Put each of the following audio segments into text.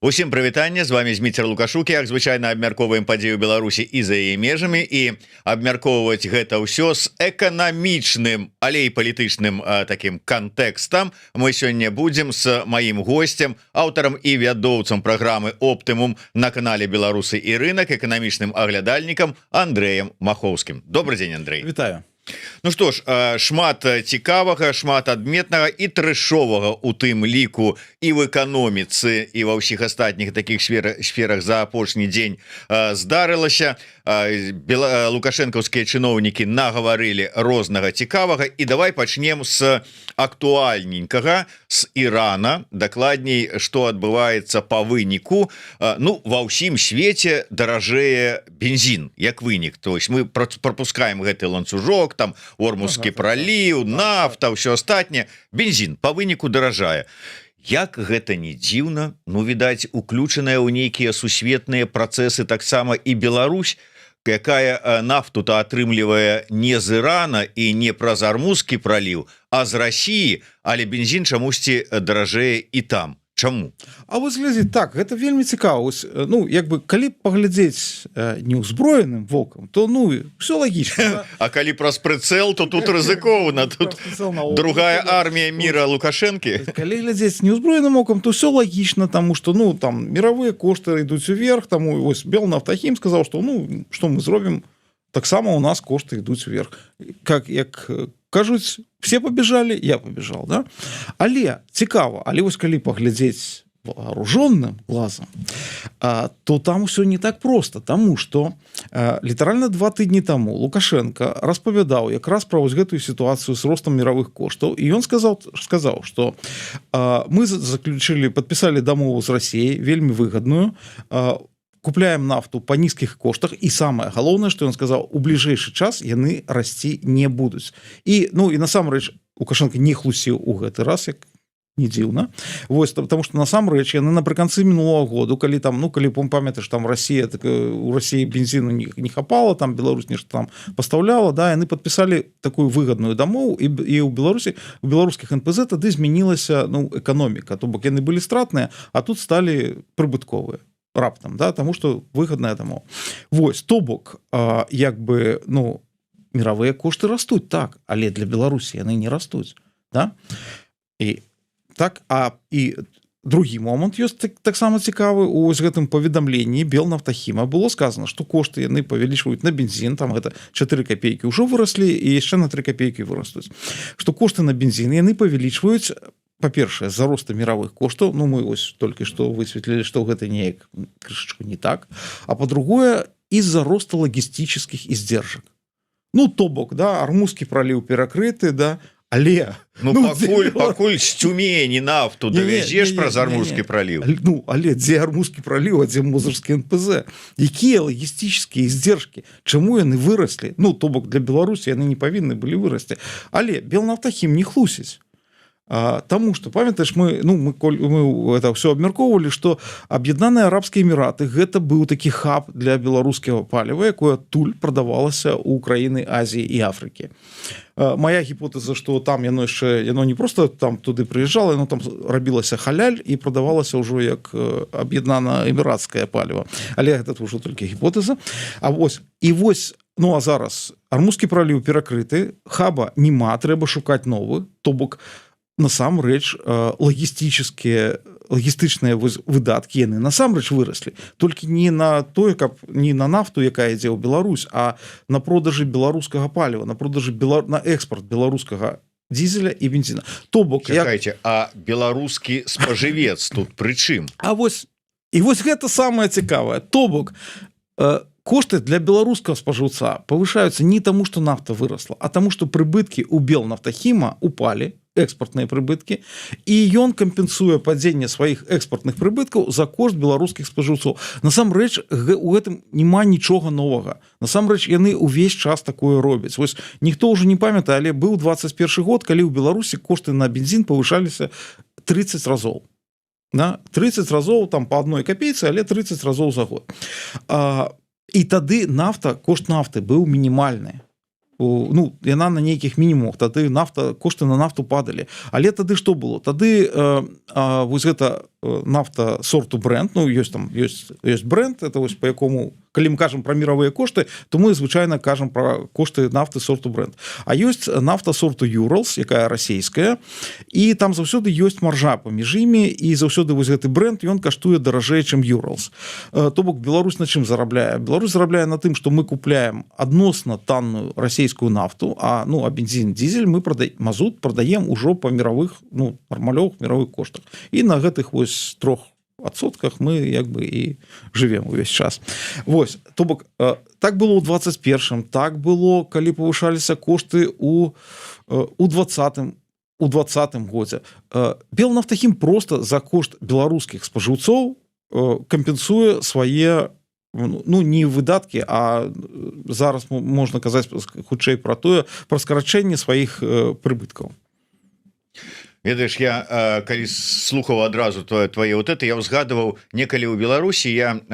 Усім прывітанне, з вами Зміцер Лукашук, як звычайна абмярковаем падзею Беларусі і за яе межамі, і абмяркоўваць гэта ўсё з эканамічным, але і палітычным такім кантэкстам. Мы сёння будзем з маім госцем, аўтарам і вядоўцам праграмы «Оптымум» на канале «Беларусы і рынок», эканамічным аглядальнікам Андрэем Махоўскім. Добрый дзень, Андрей. Вітаю. Ну што ж, шмат цікавага, шмат адметнага і трэшовага у тым ліку і в эканоміцы, і ва ўсіх астатніх такіх сферах за апошні дзень здарылася. Лукашэнкаўскія чыноўнікі нагаварылі рознага цікавага, і давай пачнем з актуальненькага, з Ірана, дакладней, што адбываецца па выніку. Ну, ва ўсім свеце даражэе бензін, як вынік. То есть мы пропускаем гэты ланцужок, там Ормузскі праліў, нафта, ўсё астатняе. Бензін па выніку даражае. Як гэта не дзіўна, ну, відаць, уключаная ў нейкія сусветныя працэсы таксама і Беларусь, якая нафту-то атрымлівае не з Ірана і не праз Ормузскі праліў, а з Расіі, але бензін чамусьці даражэе і там. Чаму? А вось глядзі, так, гэта вельмі цікава. Ну, як бы, калі паглядзець неўзброеным вокам, то, ну, все лагічна. А калі праз прыцэл, то тут рызыкоўна. Тут другая армія міра Лукашэнкі. Калі глядзець неўзброеным окам, то все лагічна, таму што, ну, там, мировыя кошты ідуць уверх, таму, вось, Белнафтахім сказаў, што, ну, што мы зробім, таксама у нас кошты ідуць уверх. Як кажуць, все побежали, я побежал, да? Але цікава, але вось калі паглядзець вооруженным глазом, то там все не так просто, таму что літаральна 2 тыдні таму Лукашенко распавядаў якраз пра вось гэтую сітуацыю з ростам мировых коштаў, і ён сказаў, что мы подписали дамову з Расіяй вельмі выгадную, купляем нафту по нізкіх коштах, і самае галоўнае, што ён сказаў, у бліжэйшы час яны расці не будуць. І, ну, і насамрэч Лукашенко не хлусіў у гэты раз, як не дзіўна. Вось, потому что насамрэч яны напрыканцы мінулого году, калі там, ну, калі памятаеш, там Расія, так, у Расіі бензіну не хапала, там Беларусь нешта там пастаўляла, да, яны падпісалі такую выгадную дамову, і ў Беларусі, у беларускіх НПЗ тады змянілася, ну, эканоміка, то бок яны былі стратныя, а тут сталі прыбытковыя раптам, да, таму што выгадная дамова. Вось, то бок, як бы, ну, мировыя кошты растуць, так, але для Беларусі яны не растуць, да? І так, і другі момант ёсць таксама цікавы. У гэтым паведамленні Белнафтахіма было сказано, што кошты яны павялічваюць на бензін, там гэта 4 копейкі ўжо выраслі, і яшчэ на 3 копейкі вырастуць. Што кошты на бензін яны павялічваюць, па-першае, з-за роста мировых коштаў, ну, мы ось толькі што высветлілі, што гэта неяк крышачку не так, а па-другое, из-за роста лагістычных издержек. Ну, то бок, да, Ормузскі праліў перакрыты, да, але... Ну, пакуль з Тюмені нафту давязеш праз Ормузскі праліў. Ну, але дзе Ормузскі праліў, а дзе Мозырскі НПЗ? Якія лагістычныя издержки? Чаму яны выраслі? Ну, то бок, для Беларусі яны не павінны былі вырасці. Але Белнафтахім не хлусіць. Таму што, памятаеш, мы это все абмяркоўвалі, што Аб'яднаныя Арабскія Эміраты гэта быў такі хаб для беларускага паліва, якое адтуль прадавалася ў краіны Азіі і Афрыкі. Моя гіпотэза, што там яно не просто там туды прыязджала, яно там рабілася халяль і прадавалася ўжо як аб'яднана-эміратскае паліва. Але гэта ўжо толькі гіпотэза. Ну, а зараз Ормузскі праліў перакрыты, хаба няма, трэба шукаць новы, то бок насамрэч лагістычныя выдаткі яны насамрэч выраслі, толькі не на тое, каб не на нафту, якая ідзе ў Беларусь, а на продажы беларускага паліва, на продажы на экспорт беларускага дизеля і бензіна. То бок, чакайце, а беларускі спажывец тут пры чым? Вось гэта самае цікавае. То бок, кошты для беларускага спажыўца павышаюцца не таму, што нафта вырасла, а таму, што прыбыткі ў Белнафтахіма упалі, экспортныя прыбыткі, і ён кампенсуе падзенне сваіх экспортных прыбыткаў за кошт беларускіх спажыўцоў. Насамрэч, у гэтым няма нічога новага. Насамрэч, яны ўвесь час такое робяць. Вось ніхто ўжо не памятае, але быў 21 год, калі ў Беларусі кошты на бензін павышаліся 30 разоў. Да? 30 разоў там па 1 копейцы, але 30 разоў за год. І тады кошт нафты быў мінімальны. ну яна на нейкіх мінімумах, тады кошты на нафту падалі, але тады што было, тады вось гэта нафта сорту бренд, ну ёсць бренд, это вось по якому, калі мы кажам про мировые кошты, то мы звычайно кажам про кошты нафты сорту бренд, а ёсць нафта сорту Urals, якая расійская, і там заўсёды ёсць маржа паміж імі, і заўсёды вось гэты бренд ён каштуе даражэй, чым Urals. То бок Беларусь на чым зарабляе? Беларусь зарабляе на тым, што мы купляем адносна танную расійскую нафту, а бензин, дизель мы мазут прадаем ужо па мировых, нармалёвых мировых коштах, і на гэтых вось 3% мы як бы і живем увесь час. Вось, то бок так было ў 21-м, так было, калі павышаліся кошты у 20-м годзе. Белнафтахім просто за кошт беларускіх спажыўцоў кампенсуе свае не выдаткі, а зараз можна казаць хутчэй пра скарачэнне сваіх прыбыткаў. Ведаеш, я калі слухаў адразу твоє вот это, я ўзгадываў, некалі ў Беларусі я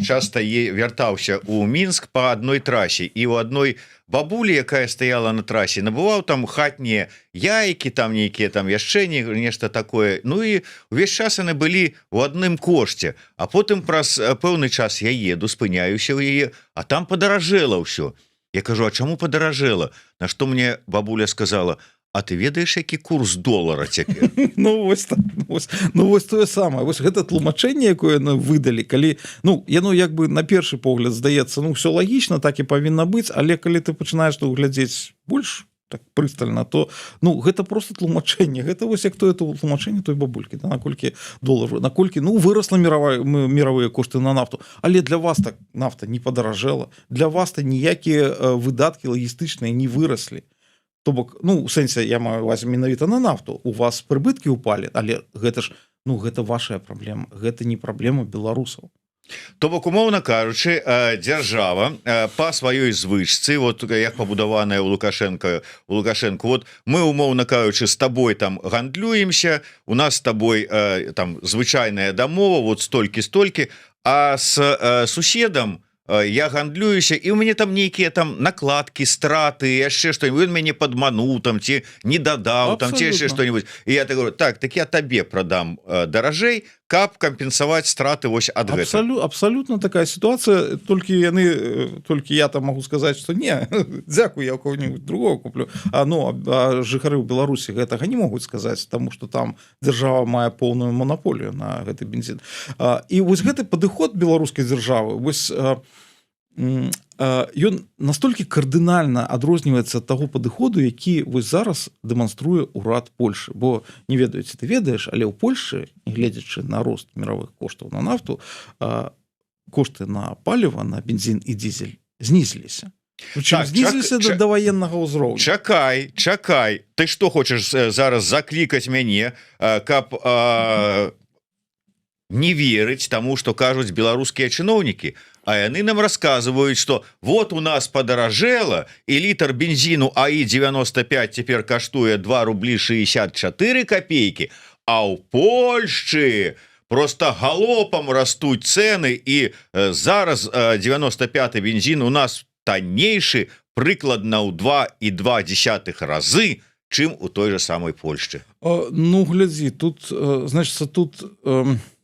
часта вяртаўся ў Мінск по адной трасе, і у адной бабулі, якая стаяла на трасе, набываў там хатнія яйкі, там нейкія там яшчэ нешта такое, ну і увесь час яны былі у адным кошце, а потым праз пэўны час я еду, спыняюся ў яе, а там падаражэла ўсё. Я кажу, а чаму падаражэла? На што мне бабуля сказала: а ты ведаеш, які курс долара цяпер? Вось тое самае, вось гэта тлумачэнне, якое яны выдалі, калі яно як бы на першы погляд здаецца, все лагічна, так і павінна быць, але калі ты пачынаеш глядзець больш так прыстальна, то гэта просто тлумачэнне, гэта вось як то тлумачэнне той бабулькі, наколькі долар, наколькі вырасла мировые кошты на нафту, але для вас так нафта не падаражэла, для вас то ніякія выдаткі лагістычныя не выраслі. То бок, у сэнсе, я маю вас менавіта на нафту, у вас прыбыткі ўпалі, але гэта ж, гэта ваша праблема, гэта не праблема беларусаў. То бок, умоўна кажучы, дзяржава па сваёй звычцы, вот як пабудаваная у Лукашенко, вот мы, умоўна кажучы, з табой там гандлюемся, у нас з табой там звычайная дамова, вот столькі, а з суседам я гандлююся, і ў мяне там нейкія там накладкі, страты, яшчэ што-нибудь, ён мяне падмануў там, ці не дадаў там, ці яшчэ што-нибудь. І я так говорю, так я табе прадам даражэй, каб кампенсаваць страты вось ад гэтага. Абсолютно такая ситуация, только я там могу сказать, что не, дзякуй, я у кого-нибудь другого куплю. А жыхары ў Беларусі гэтага не могуць сказаць, тому что там дзяржава мае поўную монополію на гэты бензин. І вось гэты падыход беларускай дзяржавы, вось ён настолькі кардынальна адрозніваецца ад таго падыходу, які вось зараз дэманструе ўрад Польшы, бо не ведаю, ці ты ведаеш, але ў Польшы, нягледзячы на рост мировых коштаў на нафту, кошты на паліва, на бензин і дизель знізіліся. Знізіліся да ваеннага ўзроўню. Чакай, ты што хочаш зараз заклікаць мяне, каб не верыць таму, што кажуць беларускія чыноўнікі, а яны нам рассказываюць, што вот у нас падаражэла, і літр бензіну АІ-95 цяпер каштуе 2 рублі 64 копейкі, а ў Польшчы просто галопам растуць цэны, і зараз 95 бензін у нас таннейшы прыкладна ў 2,2 разы, чым у той же самой Польшчы. Глядзі, тут, значыцца, тут...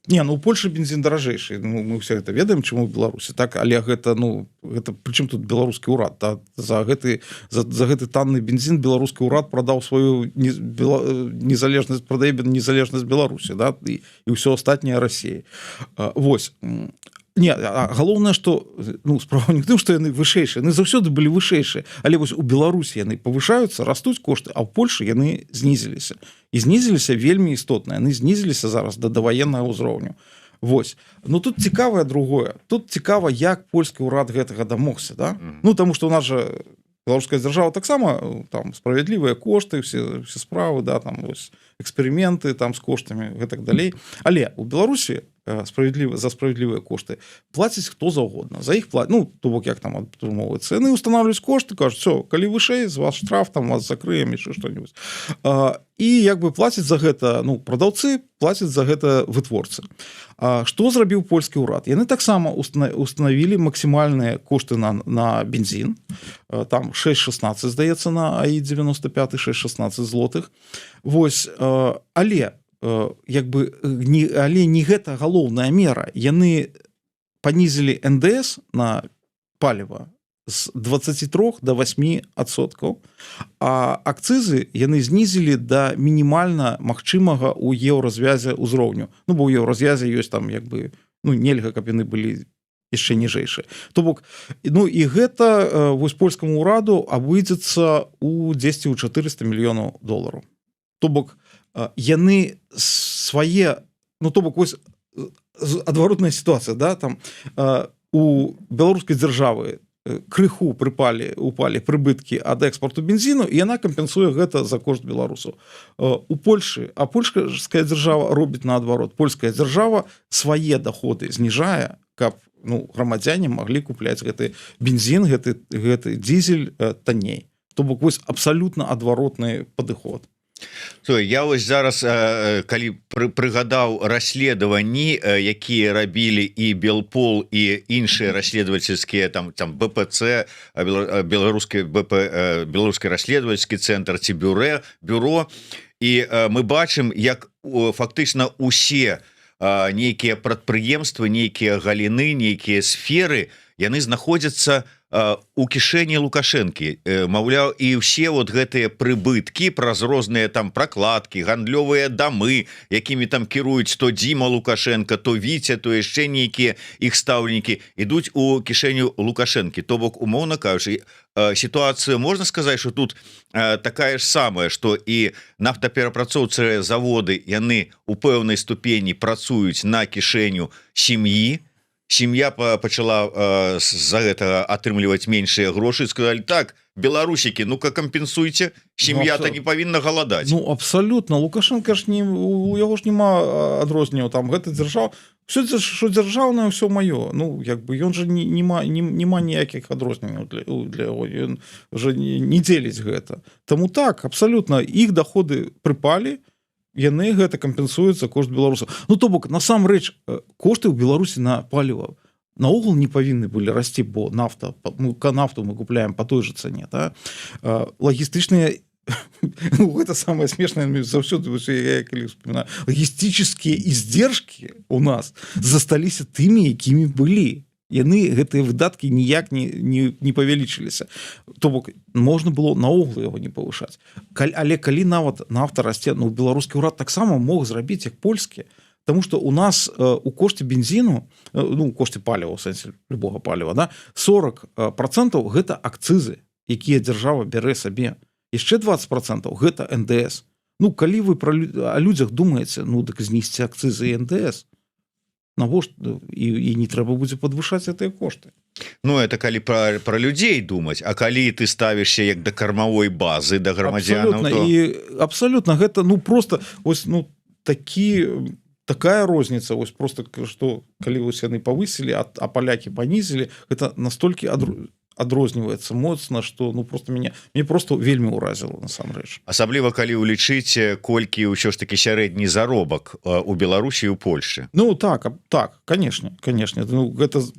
у Польшы бензин даражэйшы, мы все это ведаем, чаму ў Беларусі, так, але гэта прычым тут беларускі ўрад, за гэты танны бензин беларускі ўрад прадаў сваю незалежнасць, прадае незалежнасць Беларусі, да, і ўсё астатняе Расіі. Вось. Галоўнае, што справа не тым, што яны вышэйшыя, яны заўсёды былі вышэйшыя, але вось у Беларусі яны павышаюцца, растуць кошты, а ў Польшы яны знізіліся. І знізіліся вельмі істотна, яны знізіліся зараз да даваеннага ўзроўню. Вось. Тут цікавае другое. Тут цікава, як польскі ўрад гэтага дамогся, да? Таму што у нас жа беларуская дзяржава таксама там справядлівыя кошты, все справы, да, там вось эксперыменты там з коштамі, гэтак далей. Але у Беларусі за справядлівыя кошты плаціць хто заўгодна за іх плат, ну то бок як там атрымоўваецца, яны устанавливаюць кошты, кажуць, все, калі вышэй з вас штраф, там вас закрыем яшчэ што-нибудь, і як бы плацяць за гэта, ну прадаўцы плацяць за гэта вытворцы. Што зрабіў польскі ўрад? Яны таксама установілі максімальныя кошты на бензин, там 6,16 здаецца на АІ-95, 6,16 злотых. Вось, але як бы не гэта галоўная мера. Яны панізілі НДС на паліва з 23 до 8%, а акцызы яны знізілі да мінімальна магчымага ў еўразвязе ўзроўню. Ну, бо ў еўразвязе ёсць там як бы, ну, нельга, каб яны былі яшчэ ніжэйшыя. То бок, ну, і гэта вось польскаму ўраду абыдзецца ў 10 400 мільёнаў долараў. То бок, яны свае, ну, то бок, вось адваротная сітуацыя, да, там у беларускай дзяржавы крыху упалі прыбыткі ад экспорту бензіну, і яна кампенсуе гэта за кошт беларусаў. У Польшы, а польская дзяржава робіць наадварот. Польская дзяржава свае доходы зніжае, каб, ну, грамадзяне маглі купляць гэты бензін, гэты дизель танней. То бок, вось абсалютна адваротны падыход. Я вось зараз, калі прыгадаў расследаванні, якія рабілі і Белпол, і іншыя расследавальскія там БПЦ, беларускі расследавальскі цэнтр ці бюро, і мы бачым, як фактычна усе нейкія прадпрыемствы, нейкія галіны, нейкія сферы, яны знаходзяцца у кішэні Лукашэнкі. Маўляў, і ўсе вот гэтыя прыбыткі праз розныя там пракладкі, гандлёвыя дамы, якімі там кіруюць то Дзіма Лукашенко, то Віця, то яшчэ нейкія іх стаўленікі, ідуць у кішэню Лукашэнкі. То бок, умоўна кажучы, сітуацыя, можна сказаць, што тут такая ж самая, што і нафтаперапрацоўчыя заводы, яны у пэўнай ступені працуюць на кішэню сям'і. Сям'я пачала з-за гэтага атрымліваць меншыя грошы, сказалі, так, беларусікі, ну-ка кампенсуйце, сям'я-то не павінна галадаць. Ну, абсалютна, Лукашенко ж у яго ж няма адрозненняў, там гэта дзяржава, все, што дзяржаўнае, ўсё маё. Ну, як бы, ён жа няма ніякіх адрозненняў для яго, ён жа не дзеліць гэта. Таму так, абсалютна, іх доходы прыпалі, яны гэта кампенсуюць за кошт беларусаў. Ну, то бок, насамрэч, кошты ў Беларусі на паліва наогул не павінны былі расці, бо нафту мы купляем по той же цане. Да? Лагістычныя, ну, гэта самае смешнае, заўсёды, я калі вспоминаю, лагістычныя издержки у нас засталіся тымі, якімі былі. Яны гэтыя выдаткі ніяк не павялічыліся. То бок, можна было наогул яго не павышаць. Але калі нават нафта расце, ну, беларускі ўрад таксама мог зрабіць як польскі, таму што у нас у кошце бензіну, ну, у кошце паліва, у сэнсе любога паліва, да, 40% гэта акцызы, якія дзяржава бярэ сабе. Яшчэ 20% гэта НДС. Ну, калі вы о людзях думаеце, ну, дык знісці акцызы і НДС. Навошта, і не трэба будзе падвышаць гэтыя кошты. Ну, это калі пра людзей думаць, а калі ты ставішся як да кармавой базы, да грамадзянаў, то... І абсалютна гэта, ну, просто ось, ну, такая розніца, ось просто, што калі вось яны павысілі, а палякі панізілі, гэта настолькі адрозніваецца моцна, што, ну, просто мне просто вельмі ўразіла насамрэч. Асабліва калі ўлічыць, колькі ўсё ж такі сярэдні заробак у Беларусі і ў Польшчы. Ну, так, канешне. Ну,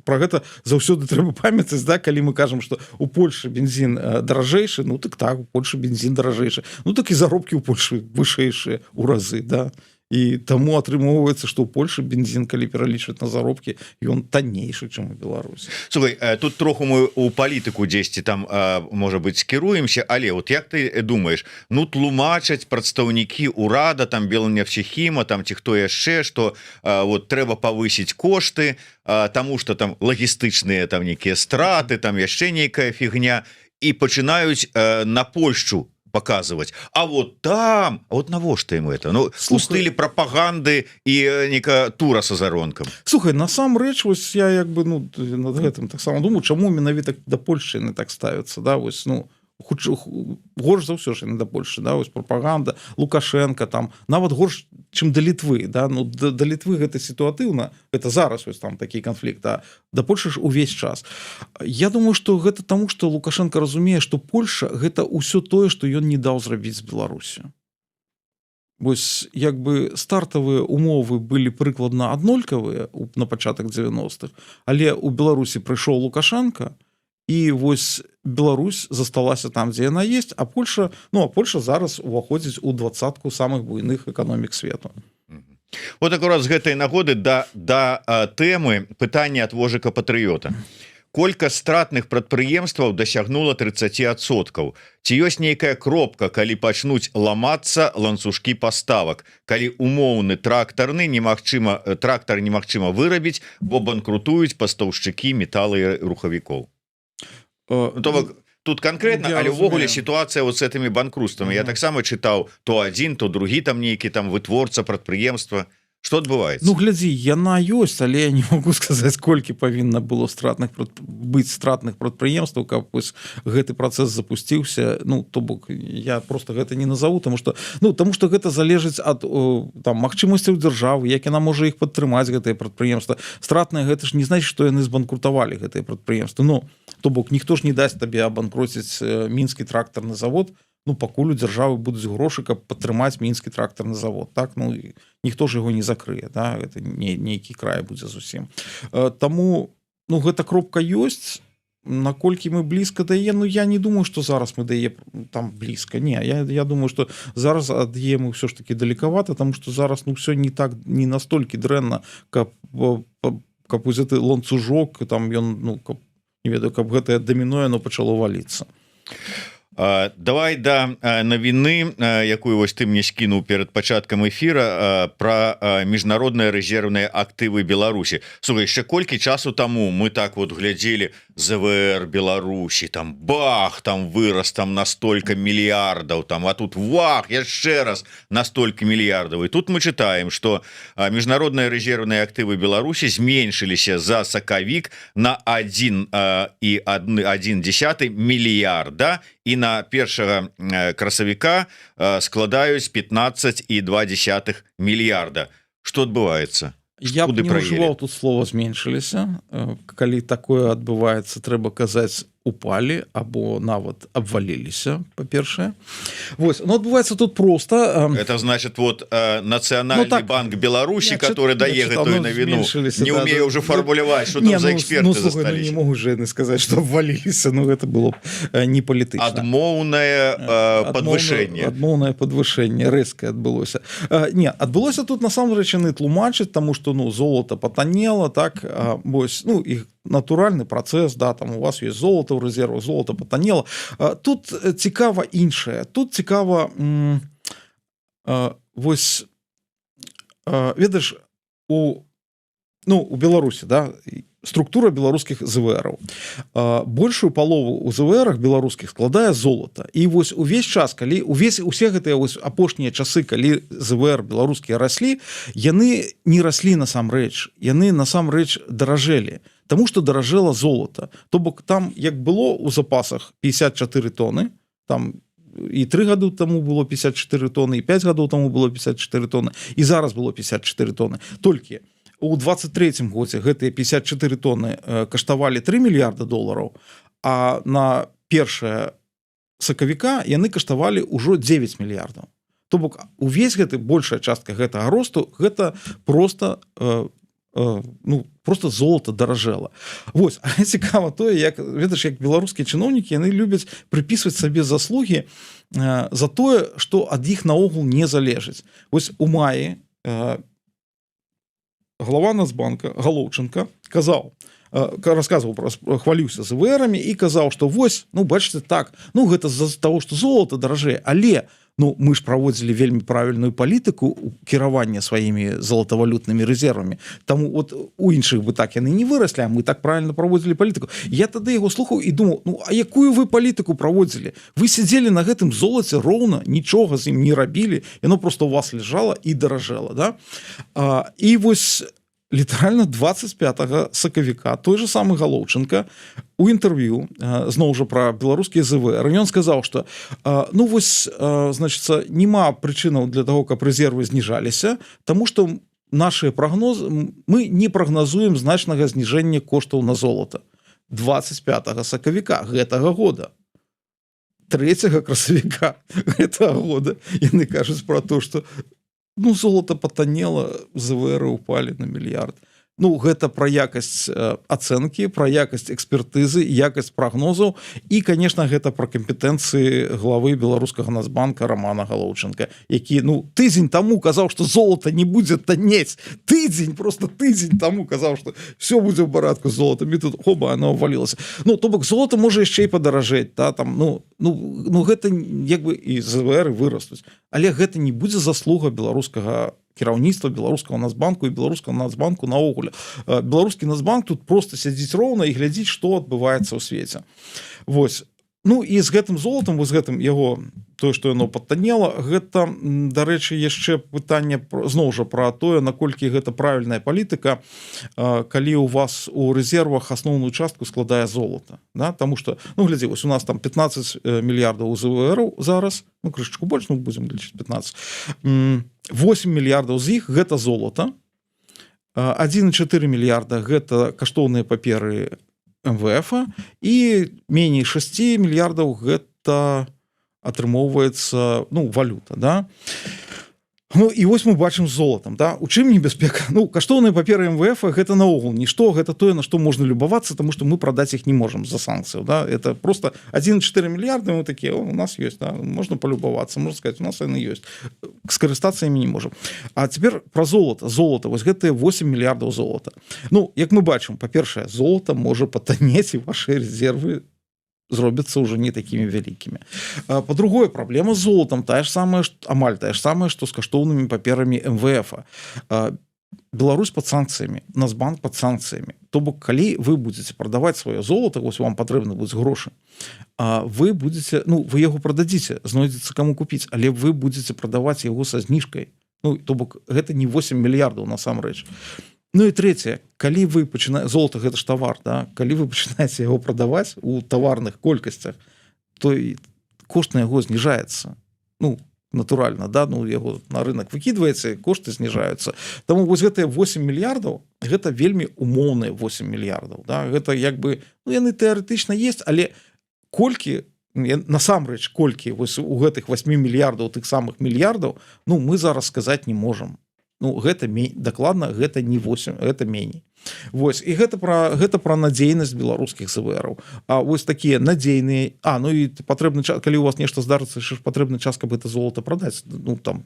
пра гэта заўсёды трэба памятаць, да, калі мы кажам, што у Польшы бензін даражэйшы, ну, так, у Польшы бензін даражэйшы. Ну, так і заробкі ў Польшы вышэйшыя ў разы, да. І таму атрымоўваецца, што ў Польшы бензін, калі пералічваць на заробкі, ён таннейшы, чым у Беларусі. Слухай, тут троху мы у палітыку дзесьці там, можа быць, скіруемся, але вот як ты думаеш, ну, тлумачаць прадстаўнікі ўрада, там Белнефтехіма, там ці хто яшчэ, што вот трэба павысіць кошты, таму што там лагістычныя там нейкія страты, там яшчэ нейкая фігня, і пачынаюць на Польшчу показывать, а вот там, а вот навошта ему это, ну, у стылі прапаганды і нейка тура са заронкам. Слухай, насамрэч, вось я як бы, ну, над гэтым таксама думаю, чаму менавіта да Польшчы яны так ставяцца, да, вось, ну, горш за ўсё ж да Польши, да, ось прапаганда Лукашенко там нават горш чым да Літвы, да, ну да Літвы гэта сітуатыўна, это зараз ось там такі канфлікт, а да Польши ж увесь час. Я думаю, што гэта таму, што Лукашенко разумее, што Польша гэта ўсё тое, што ён не даў зрабіць з Беларусю. Вось як бы стартавыя умовы былі прыкладна аднолькавыя на пачатак 90-х, але ў Беларусі прыйшоў Лукашенко, і вось Беларусь засталася там, дзе яна есть, а Польша зараз уваходзіць у 20-ку самых буйных эканомік свету. Вот акурат з гэтай нагоды да тэмы пытання ад вожыка патрыёта. Колькасць стратных прадпрыемстваў дасягнула 30%. Ці ёсць нейкая кропка, калі пачнуць ламацца ланцужкі паставак, калі умоўны трактар немагчыма вырабіць, бо банкрутуюць пастаўшчыкі металла і рухавікоў. Тут конкретно, але ўвогуле сітуацыя вот с этими банкрутствамі. Я таксама чытаў то адзін, то другі там нейкі там вытворца прадпрыемства. Что адбываецца? Ну глядзі, яна ёсць, але я не могу сказаць, колькі павінна было быць стратных прадпрыемстваў, каб гэты працэс запусціўся. Ну то бок я просто гэта не назову, тому что гэта залежыць ад магчымасцяў дзяржавы, як яна можа іх падтрымаць, гэтыя прадпрыемства. Стратныя гэта ж не значыць, што яны збанкрутавалі гэтыя прадпрыемствы. Ну то бок ніхто ж не дасць табе абанкроціць мінскі трактарны завод, ну пакуль у дзяржавы будуць грошы, каб падтрымаць мінскі трактарны завод, так, ну ніхто ж яго не закрые, да, это нейкі край будзе зусім. Таму ну гэта кропка ёсць, наколькі мы блізка да яе, ну я не думаю, што зараз мы да яе там блізка. Не, я думаю, што зараз ад яе мы ўсё ж таки далекавата, таму што зараз ну ўсё не настолькі дрэнна, каб гэты ланцужок там ён, ну каб не ведаю, каб гэтае даміно яно пачало валіцца. Давай да навіны, якую вось ты мне скінуў перад пачаткам эфіра, пра міжнародныя рэзервныя актывы Беларусі. Слухай, яшчэ колькі часу таму мы так вот глядзелі ЗВР Беларусі, там бах, там вырас там на столько мільярдаў, там, а тут вах, яшчэ раз на столько мільярдаў. І тут мы чытаем, што міжнародныя рэзервныя актывы Беларусі зменшыліся за сакавік на 1,1 мільярда, і на першага красавіка складаюць 15,2 мільярда. Што адбываецца? Я б не ўжываў тут слова зменшыліся. Калі такое адбываецца, трэба казаць упалі або нават абваліліся, па-першае. Вось, но адбываецца тут просто. Это значит вот Национальный банк Беларуси, который дае гэтую навіну, не умее уже формуляваць, что там за эксперты застались. Не могу же сказаць, что абваліліся, но гэта было не палітычна. Адмоўнае падвышэнне. Адмоўнае падвышэнне рэзкае адбылося. Не, адбылося тут насамрэч яны тлумачаць, таму што ну золото потанело, так, вось, ну іх натуральны працэс, да, там у вас есть золото ў рэзервах, золото потанело. Тут цікава іншае. Тут цікава вось ведаеш у Беларусі, да, структура беларускіх ЗВРаў. Большую палову у ЗВРах беларускіх складае золото. І вось увесь час, калі усе гэтыя апошнія часы, калі ЗВР беларускія раслі, яны не раслі насамрэч, яны насамрэч даражэлі. Таму што даражэла золото. То бок там як было ў запасах 54 тоны, там і 3 гады таму было 54 тоны, і 5 гадоў таму было 54 тоны, і зараз было 54 тоны. Толькі у 23-м годзе гэтыя 54 тоны каштавалі 3 мільярда долараў, а на першае сакавіка яны каштавалі ўжо 9 мільярдаў. То бок увесь гэты большая частка гэтага росту гэта просто просто золото даражэла. Вось, а цікава тое, як ведаеш, як беларускія чыноўнікі яны любяць прыпісваць сабе заслугі за тое, што ад іх наогул не залежыць. Вось у маі глава Нацбанка Галоўченко расказваў, хваліўся ЗВРамі і казаў, што вось, ну бачыце так, ну гэта з-за таго, што золото даражэе, але ну мы ж праводзілі вельмі правільную палітыку кіравання сваімі золотавалютнымі рэзервамі. Таму от у іншых бы так яны не выраслі, а мы так правільна праводзілі палітыку. Я тады яго слухаў і думаў, ну а якую вы палітыку праводзілі? Вы сядзелі на гэтым золаце роўна, нічога з ім не рабілі, яно просто у вас ляжала і даражэла, да? І вось літаральна 25 сакавіка той же самы Галоўчынка у інтэрв'ю зноў жа пра беларускія ЗВР ён сказаў што ну вось значыцца няма прычынаў для таго каб рэзервы зніжаліся тому што наши прогнозы мы не прагназуем значнага зніжэння коштаў на золата 25 сакавіка гэтага года 3 красавіка гэтага года яны кажуць про то что ну золото патанела ЗВР упали на мільярд ну гэта пра якасць ацэнкі пра якасць экспертызы якасць прагнозаў і конечно гэта пра кампетэнцыі главы беларускага нацбанка Романа Галоўчынка які ну тыдзень таму казаў што золото не будзе таннець просто тыдзень таму казаў што все будзе ў парадку з золотам і тут хоба оно валілася ну то бок золото можа яшчэ і падаражэць да там ну гэта як бы і ЗВР вырастуць але гэта не будзе заслуга беларускага кіраўніцтва беларускага нацбанку і беларускага нацбанку наогуле беларускі нацбанк тут просто сядзіць роўна і глядзіць што адбываецца ў свеце вось ну і з гэтым золотам вось гэтым яго тое што яно патанела гэта дарэчы яшчэ пытанне зноў жа пра тое наколькі гэта правільная палітыка калі у вас у рэзервах асноўную частку складае золото да тому что ну глядзі вось у нас там 15 мільярдаў у ЗВР зараз ну крышачку больш мы будзем лічыць 15 8 мільярдаў з іх гэта золото 1,4 мільярда гэта каштоўныя паперы МВФ і меней 6 мільярдаў гэта атрымоўваецца ну валюта да ну і вось мы бачым з золотам да у чым небяспека ну каштоўныя паперы МВФ гэта наогул нішто гэта тое на што можна любавацца тому что мы прадаць іх не можам за санкцыю да это просто 1,4 мільярда мы такія у нас есть да? можна полюбавацца можна сказать у нас яны ёсць скарыстацца імі не можам а цяпер про золото вось гэтыя 8 мільярдаў золота ну як мы бачым па-першае золото можа патанець і ваши резервы зробяцца ўжо не такімі вялікімі по-другое праблема з золотам тая ж самая амаль тая ж самая што з каштоўнымі паперамі МВФ Беларусь под санкцыямі Нацбанк под санкцыямі то бок калі вы будете прадаваць сваё золото вось вам патрэбны будуць грошы вы будете ну вы яго прададзіце знойдзецца каму купіць але вы будете прадаваць яго са зніжкай ну то бок гэта не 8 мільярдаў насамрэч ну і трэцяе калі вы пачына золото гэта ж тавар да калі вы пачынаеце яго прадаваць у таварных колькасцях то кошт на яго зніжаецца ну натуральна да ну яго на рынок выкідваецца кошты зніжаюцца таму вось гэтыя 8 мільярдаў гэта вельмі умоўныя 8 мільярдаў да гэта як бы ну яны тэарэтычна есть але колькі насамрэч колькі вось у гэтых 8 мільярдаў тых самых мільярдаў ну мы зараз сказаць не можам ну гэта дакладна гэта не 8 гэта меней вось і гэта пра надзейнасць беларускіх ЗВРаў а вось такія надзейныя ну і патрэбны час калі у вас нешта здарыцца ж патрэбны час каб это золото прадаць ну там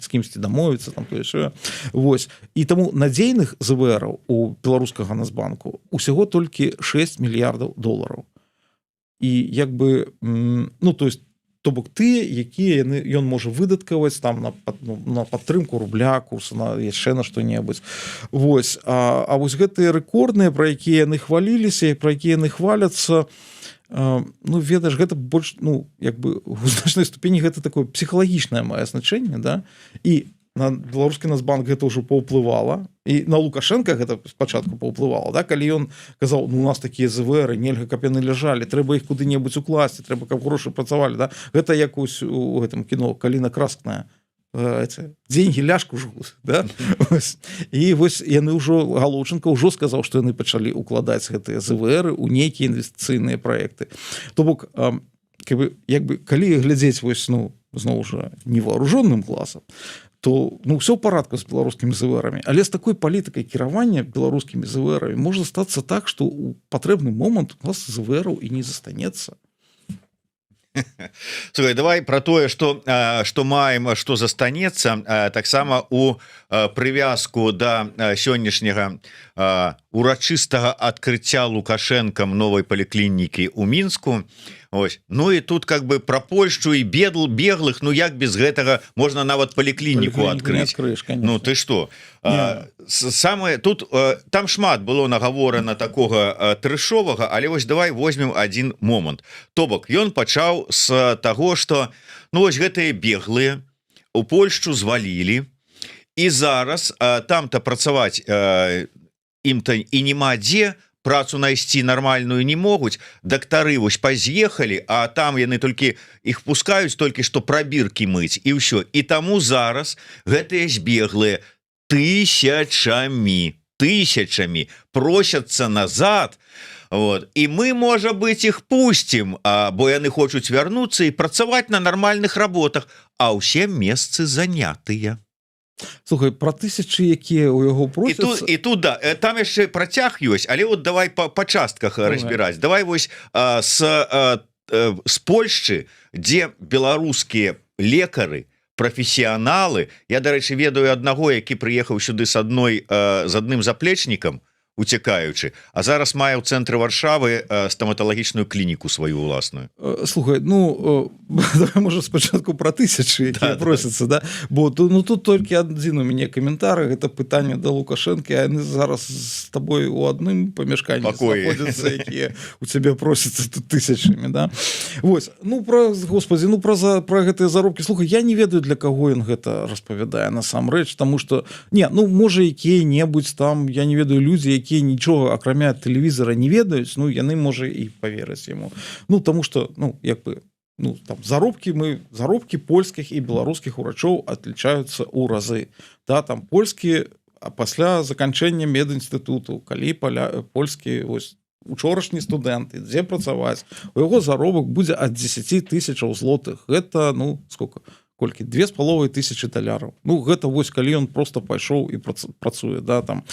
з кімсьці дамовіцца там то яшчэ вось і таму надзейных ЗВРаў у беларускага нацбанку усяго толькі 6 мільярдаў долараў і як бы ну то есть то бок тыя якія ён можа выдаткаваць там на падтрымку рубля курса на яшчэ на што-небудзь вось а вось гэтыя рэкордныя пра якія яны хваліліся і пра якія яны хваляцца ну ведаеш гэта больш ну як бы у значнай ступені гэта такое псіхалагічнае мае значэнне да і на беларускі нацбанк гэта ўжо паўплывала і на Лукашенко гэта спачатку паўплывала да калі ён казаў ну у нас такія ЗВР нельга каб яны ляжалі трэба іх куды-небудзь укласці трэба каб грошы працавалі да гэта як у гэтым кіно Каліна Краскная деньги ляжку жгут да? і вось яны ўжо Галоўчынка ўжо сказаў што яны пачалі укладаць гэтыя ЗВР у нейкія інвестыцыйныя праекты то бок як бы калі глядзець вось ну зноў жа невооружённым класам то ну все ў парадку з беларускімі ЗВРамі але з такой палітыкай кіравання беларускімі ЗВРамі можа стацца так што у патрэбны момант у нас ЗВРаў і не застанецца Слухай, давай про тое что маем что застанецца таксама у прывязку да сённяшняга урачыстага адкрыцця Лукашэнкам новай паліклінікі ў Мінску ось ну і тут как бы про Польшчу і беглых ну як без гэтага можна нават паліклініку адкрыць ну ты что самое тут там шмат было нагаворана такога трэшовага але вось давай возьмем один момант то бок ён пачаў з таго что ну вось гэтыя беглыя у Польшчу звалілі і зараз там-то працаваць ім-то і няма дзе, працу найсці нармальную не могуць, дактары вось паз'ехалі, а там яны толькі іх пускаюць толькі што прабіркі мыць і ўсё. І таму зараз гэтыя збеглыя тысячамі просяцца назад. Вот. І мы, можа быць, іх пусцім, бо яны хочуць вярнуцца і працаваць на нармальных работах, а ўсе месцы занятыя. Слухай, про тысячы, якія ў яго просяцца... І тут, да, там яшчэ працяг ёсць, але вот давай па частках разбіраць. Давай вось з Польшчы, дзе беларускія лекары, прафесіяналы, я, дарэчы, ведаю аднаго, які прыехаў сюды з адным заплечнікам, уцякаючы, а зараз мае ў цэнтры Варшавы стаматалагічную клініку сваю ўласную. Слухай, ну давай, можа, спачатку про тысячы, якія просяцца, да? Бо тут толькі адзін у мяне каментар, гэта пытанне да Лукашэнкі, а яны зараз з табой у адным памяшканні знаходзяцца, якія у цябе просяцца тут тысячамі, да? Вось, ну господи, ну про гэтыя заробкі, слухай, я не ведаю, для каго ён гэта распавядае насамрэч, таму што, не, ну можа, якія-небудзь там, я не ведаю, людзі, якія нічога акрамя тэлевізара не ведаюць, ну яны, можа, і повераць яму. Ну таму што, ну як бы, ну там заробкі польскіх і беларускіх урачоў атлічаюцца ў разы. Да, там польскі, а пасля заканчэння медінстытуту, калі польскі ось учорашні студэнт ідзе працаваць, у яго заробак будзе ад 10 тысячаў злотых. Гэта, ну, сколько? Колькі? 2500 $. Ну, гэта вось, калі ён просто пайшоў і працуе, да, там.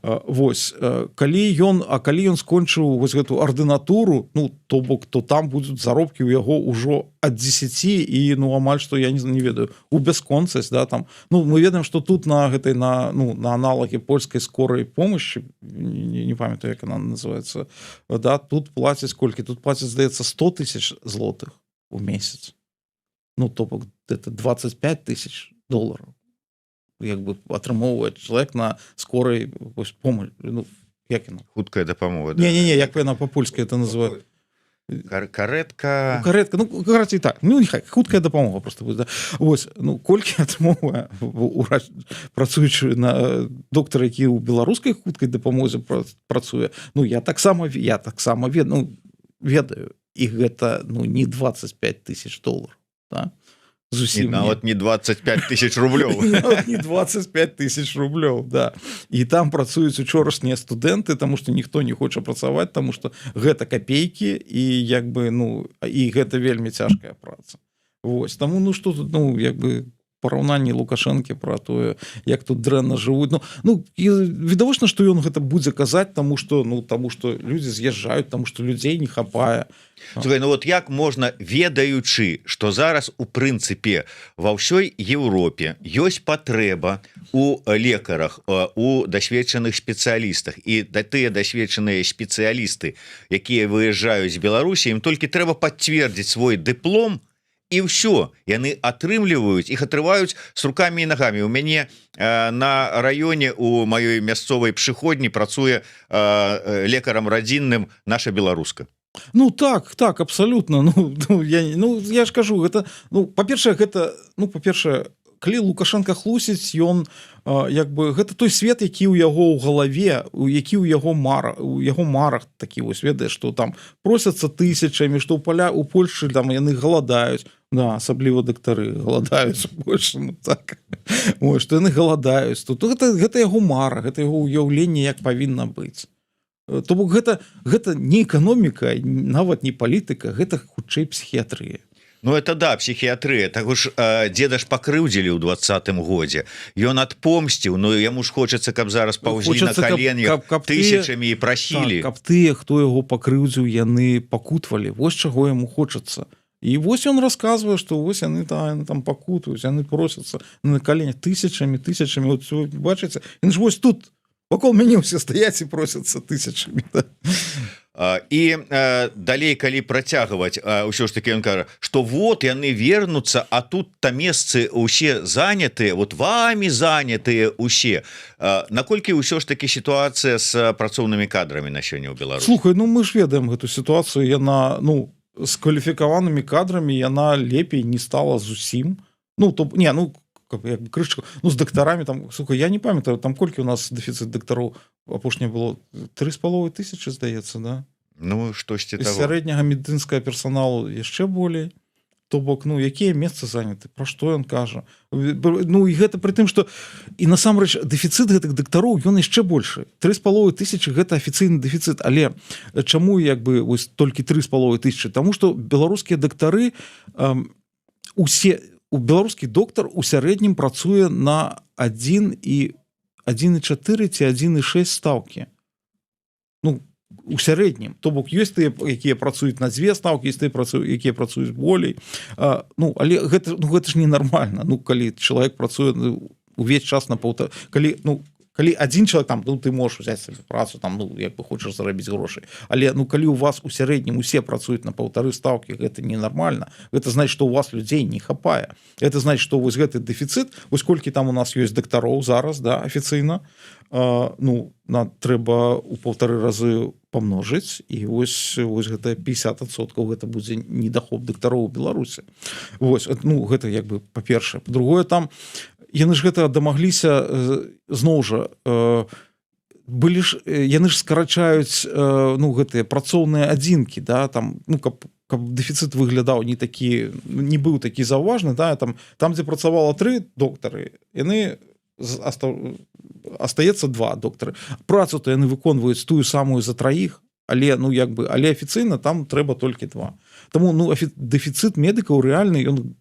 Вось, калі ён скончыў вось гэту ардынатуру, ну, то бок, то там будуць заробкі ў яго ўжо ад 10 і, ну, амаль што, я не ведаю, у бясконцасць, да, там. Ну, мы ведаем, што тут на гэтай, на аналаге польскай скорай помощи, не памятаю, як она называется, да, тут плацяць колькі? Тут плацяць, здаецца, 100 тысяч злотых у месяц. Ну, то бок, это 25 тысяч $. Як бы атрымоўвае чалавек на скорай помощи. Ну, як яна? Хуткая дапамога. Не, як яна па-польску это называе? Каретка. Ну, карацей так. Ну, нехай, хуткая дапамога просто будзе. Да? Вось, ну, колькі атрымоўвае урач, працуючы на доктара, які ў беларускай хуткай дапамозе працуе. Ну, я таксама ведаю. І гэта, ну, не 25 тысяч $. Да? Зусім нават не 25 тысяч рублёў. Не 25 тысяч рублёў, да. І там працуюць учорашнія студэнты, таму што ніхто не хоча працаваць, таму што гэта капейкі і як бы, ну, і гэта вельмі цяжкая праца. Вось, таму, ну, што тут, ну, як бы параўнанні Лукашэнкі пра тое, як тут дрэнна жывуць. Ну, і відавочна, што ён гэта будзе казаць, таму што людзі з'язджаюць, таму што людзей не хапае. Слухай, ну вот як можна, ведаючы, што зараз у прынцыпе ва ўсёй Еўропе ёсць патрэба у лекарах, у дасведчаных спецыялістах, і тыя дасведчаныя спецыялісты, якія выязджаюць з Беларусі, ім толькі трэба пацвердзіць свой дыплом, і ўсё, яны атрымліваюць, іх атрываюць з рукамі і нагамі. У мяне на раёне у маёй мясцовай пшыходні працуе лекарам радзінным наша беларуска. Ну так, абсалютна. Я ж кажу, гэта, ну, па-першае, калі Лукашенко хлусіць, ён як бы гэта той свет, які ў яго ў галаве, які ў яго марах такі вось, ведаеш, што там просяцца тысячамі, што ў Польшчы там яны галадаюць, да, асабліва дактары галадаюць у Польшчы, ну так. Ой, што яны галадаюць, то гэта яго мара, гэта яго ўяўленне, як павінна быць. То бок гэта не эканоміка, нават не палітыка, гэта хутчэй псіхіятрыя. Ну, это да, псіхіятрыя. Таго ж дзеда ж пакрыўдзілі ў 20-м годзе. Ён адпомсціў, ну яму ж хочацца, каб зараз паўзлі на каленях тысячамі і прасілі. Каб тыя, хто яго пакрыўдзіў, яны пакутвалі. Вось чаго яму хочацца. І вось ён расказвае, што вось яны там пакутваюць, яны просяцца на каленях тысячамі. Вот бачыце, яны ж вось тут вакол мяне ўсе стаяць і просяцца тысячамі. І далей, калі працягваць, ўсё ж таки ён кажа, што вот яны вернуцца, а тут-то месцы ўсе занятыя, вот вамі занятыя ўсе. Наколькі ўсё ж таки сітуацыя з працоўнымі кадрамі на сёння ў Беларусі? Слухай, ну мы ж ведаем гэту сітуацыю, яна, ну, з кваліфікаванымі кадрамі яна лепей не стала зусім. Ну, як бы крышку, ну з дактарамі там, сука, я не памятаю, там колькі у нас дэфіцыт дактароў апошняе было 3,5 тысячи, здаецца, да? Ну штосьці З таго. сярэдняга медыцынскага персаналу яшчэ болей. То бок, ну якія месцы заняты, пра што ён кажа. Ну і гэта пры тым, што і насамрэч дэфіцыт гэтых дактароў ён яшчэ большы. 3,5 тысячи гэта афіцыйны дэфіцыт, але чаму як бы вось толькі 3,5 тысячи? Таму што беларускія дактары усе беларускі доктар у сярэднім працуе на 1,4 ці 1,6 стаўкі. Ну у сярэднім, то бок ёсць тыя, якія працуюць на 2 стаўкі, ёсць тыя, якія працуюць болей. Ну але гэта ж ненармальна. Ну калі чалавек працуе увесь час на паўтара, калі один чалавек там, ну ты можаш взять сабе працу там, ну як бы хочаш зарабіць грошай, але ну калі у вас у сярэднім усе працуюць на 1,5 стаўкі, гэта ненармальна. Гэта значит, што у вас людзей не хапае. Это значит, што вось гэты дэфіцыт, вось колькі там у нас ёсць дактароў зараз, да, афіцыйна, ну трэба у 1,5 разы памножыць, і вось гэта 50%, гэта будзе недахоп дактароў у Беларусі. Вось, ну гэта як бы па-першае. Па-другое, там яны ж гэта дамагліся зноў жа былі ж, яны ж скарачаюць ну гэтыя працоўныя адзінкі, да, там, ну каб дэфіцыт выглядаў не такі, не быў такі заўважны, да, там дзе працавала 3 доктары, яны астаецца 2 доктары. Працу то яны выконваюць тую самую за 3, але ну як бы, але афіцыйна там трэба толькі 2. Таму ну дэфіцыт медыкаў рэальны, ён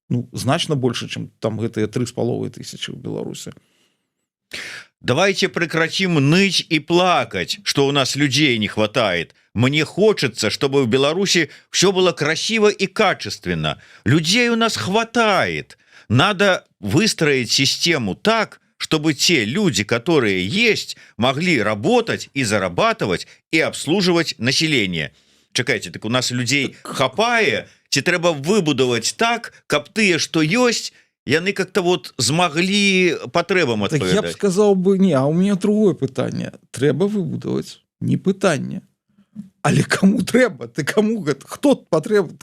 ну значна больше, чым там гэтыя 3,5 тысячи ў Беларусі. Давайте прекратим ныть и плакать, что у нас людей не хватает. Мне хочется, чтобы в Беларуси все было красиво и качественно. Людей у нас хватает. Надо выстроить систему так, чтобы те люди, которые есть, могли работать и зарабатывать и обслуживать население. Чакайте, так у нас людей хапае, ці трэба выбудаваць так, каб тыя, што ёсць, яны как-то вот змаглі патрэбам адпавядаць. Так я б сказаў бы, не, а у меня другое пытанне. Трэба выбудаваць, не пытанне. Але кому трэба? Ты кому гэта? Хто патрэб?